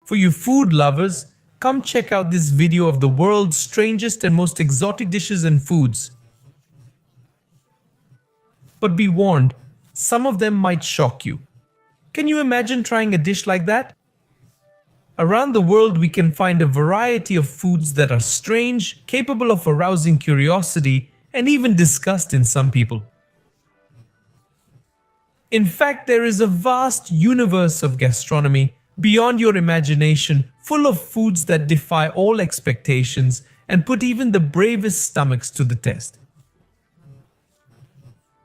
For you food lovers, come check out this video of the world's strangest and most exotic dishes and foods. But be warned, some of them might shock you. Can you imagine trying a dish like that? Around the world, we can find a variety of foods that are strange, capable of arousing curiosity, and even disgust in some people. In fact, there is a vast universe of gastronomy beyond your imagination, full of foods that defy all expectations and put even the bravest stomachs to the test.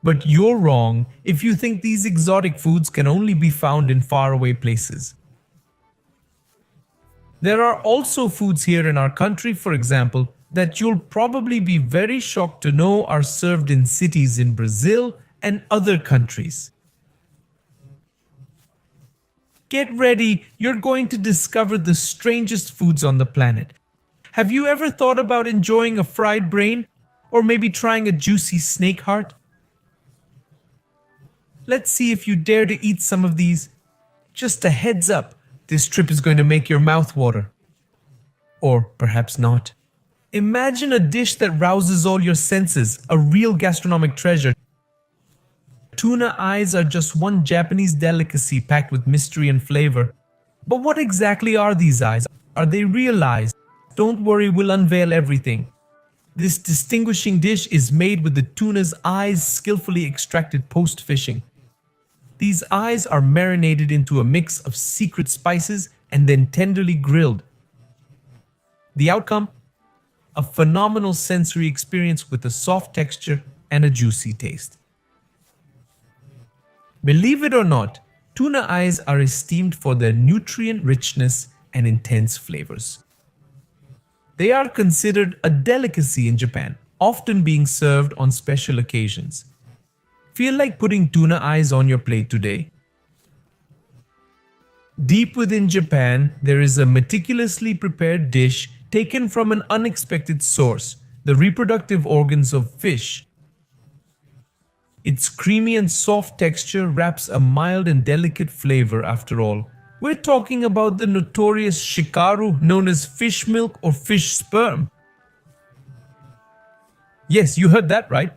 But you're wrong if you think these exotic foods can only be found in faraway places. There are also foods here in our country, for example, that you'll probably be very shocked to know are served in cities in Brazil and other countries. Get ready, you're going to discover the strangest foods on the planet. Have you ever thought about enjoying a fried brain? Or maybe trying a juicy snake heart? Let's see if you dare to eat some of these. Just a heads up, this trip is going to make your mouth water. Or perhaps not. Imagine a dish that rouses all your senses, a real gastronomic treasure. Tuna eyes are just one Japanese delicacy packed with mystery and flavor. But what exactly are these eyes? Are they real eyes? Don't worry, we'll unveil everything. This distinguishing dish is made with the tuna's eyes skillfully extracted post-fishing. These eyes are marinated into a mix of secret spices and then tenderly grilled. The outcome? A phenomenal sensory experience with a soft texture and a juicy taste. Believe it or not, tuna eyes are esteemed for their nutrient richness and intense flavors. They are considered a delicacy in Japan, often being served on special occasions. Feel like putting tuna eyes on your plate today? Deep within Japan, there is a meticulously prepared dish taken from an unexpected source, the reproductive organs of fish. Its creamy and soft texture wraps a mild and delicate flavor after all. We're talking about the notorious shikaru, known as fish milk or fish sperm. Yes, you heard that right.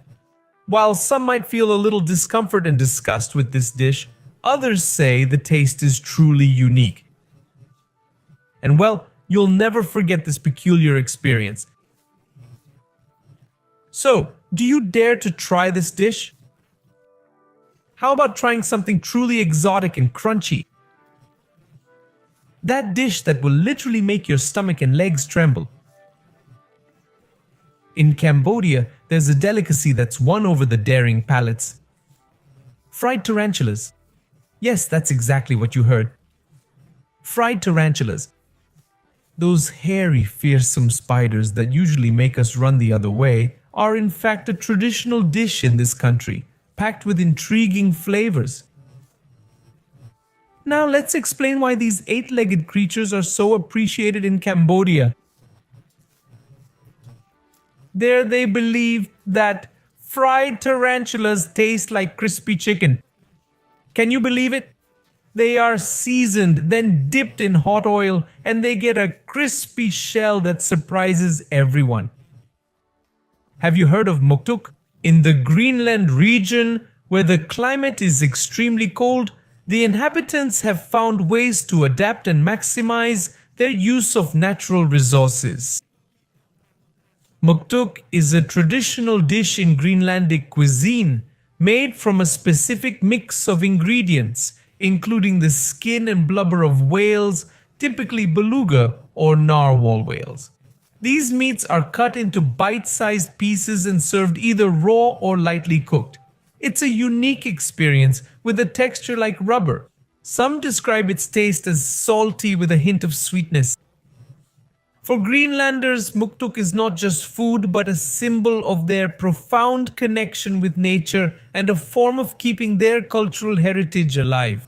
While some might feel a little discomfort and disgust with this dish, others say the taste is truly unique. And well, you'll never forget this peculiar experience. So, do you dare to try this dish? How about trying something truly exotic and crunchy? That dish that will literally make your stomach and legs tremble. In Cambodia, there's a delicacy that's won over the daring palates. Fried tarantulas. Yes, that's exactly what you heard. Fried tarantulas. Those hairy, fearsome spiders that usually make us run the other way are in fact a traditional dish in this country, packed with intriguing flavors. Now let's explain why these eight-legged creatures are so appreciated in Cambodia. There they believe that fried tarantulas taste like crispy chicken. Can you believe it? They are seasoned, then dipped in hot oil, and they get a crispy shell that surprises everyone. Have you heard of muktuk? In the Greenland region, where the climate is extremely cold, the inhabitants have found ways to adapt and maximize their use of natural resources. Muktuk is a traditional dish in Greenlandic cuisine made from a specific mix of ingredients, including the skin and blubber of whales, typically beluga or narwhal whales. These meats are cut into bite-sized pieces and served either raw or lightly cooked. It's a unique experience with a texture like rubber. Some describe its taste as salty with a hint of sweetness. For Greenlanders, muktuk is not just food but a symbol of their profound connection with nature and a form of keeping their cultural heritage alive.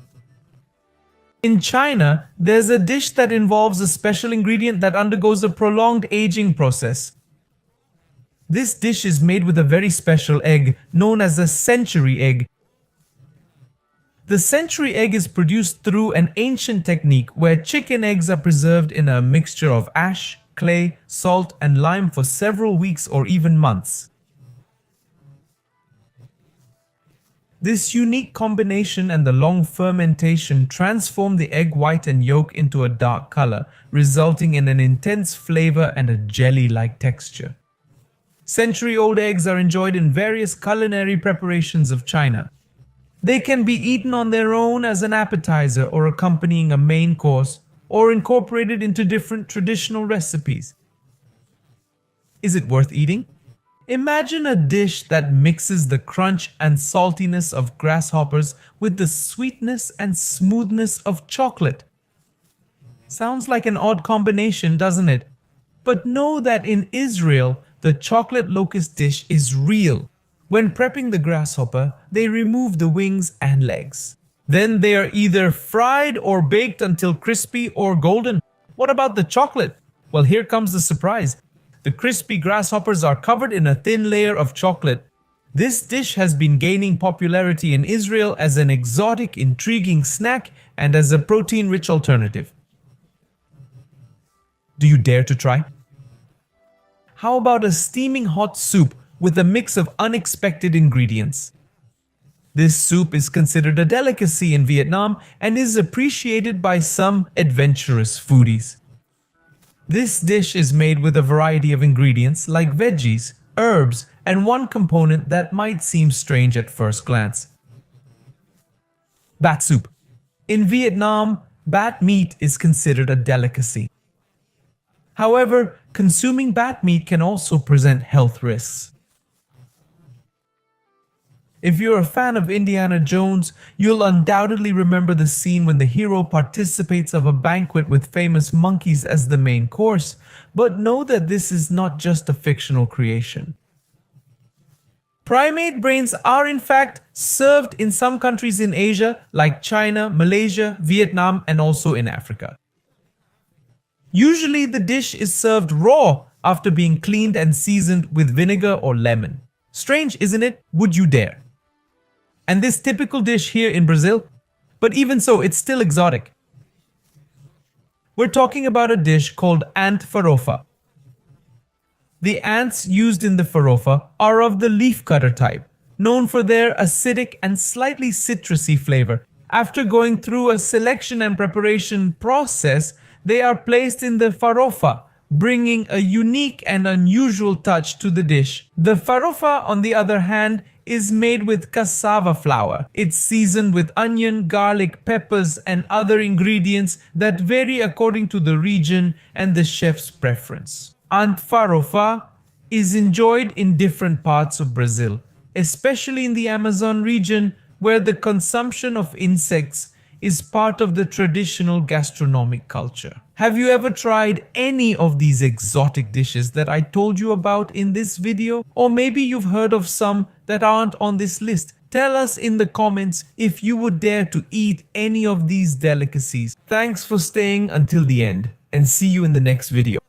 In China, there's a dish that involves a special ingredient that undergoes a prolonged aging process. This dish is made with a very special egg known as a century egg. The century egg is produced through an ancient technique where chicken eggs are preserved in a mixture of ash, clay, salt, and lime for several weeks or even months. This unique combination and the long fermentation transform the egg white and yolk into a dark color, resulting in an intense flavor and a jelly-like texture. Century-old eggs are enjoyed in various culinary preparations of China. They can be eaten on their own as an appetizer or accompanying a main course, or incorporated into different traditional recipes. Is it worth eating? Imagine a dish that mixes the crunch and saltiness of grasshoppers with the sweetness and smoothness of chocolate. Sounds like an odd combination, doesn't it? But know that in Israel, the chocolate locust dish is real. When prepping the grasshopper, they remove the wings and legs. Then they are either fried or baked until crispy or golden. What about the chocolate? Well, here comes the surprise. The crispy grasshoppers are covered in a thin layer of chocolate. This dish has been gaining popularity in Israel as an exotic, intriguing snack and as a protein-rich alternative. Do you dare to try? How about a steaming hot soup with a mix of unexpected ingredients? This soup is considered a delicacy in Vietnam and is appreciated by some adventurous foodies. This dish is made with a variety of ingredients like veggies, herbs, and one component that might seem strange at first glance. Bat soup. In Vietnam, bat meat is considered a delicacy. However, consuming bat meat can also present health risks. If you're a fan of Indiana Jones, you'll undoubtedly remember the scene when the hero participates of a banquet with famous monkeys as the main course, but know that this is not just a fictional creation. Primate brains are in fact served in some countries in Asia like China, Malaysia, Vietnam, and also in Africa. Usually the dish is served raw after being cleaned and seasoned with vinegar or lemon. Strange, isn't it? Would you dare? And this typical dish here in Brazil, but even so, it's still exotic. We're talking about a dish called ant farofa. The ants used in the farofa are of the leafcutter type, known for their acidic and slightly citrusy flavor. After going through a selection and preparation process, they are placed in the farofa, bringing a unique and unusual touch to the dish. The farofa, on the other hand, is made with cassava flour. It's seasoned with onion, garlic, peppers, and other ingredients that vary according to the region and the chef's preference. Ant farofa is enjoyed in different parts of Brazil, especially in the Amazon region, where the consumption of insects is part of the traditional gastronomic culture. Have you ever tried any of these exotic dishes that I told you about in this video? Or maybe you've heard of some that aren't on this list. Tell us in the comments if you would dare to eat any of these delicacies. Thanks for staying until the end, and see you in the next video.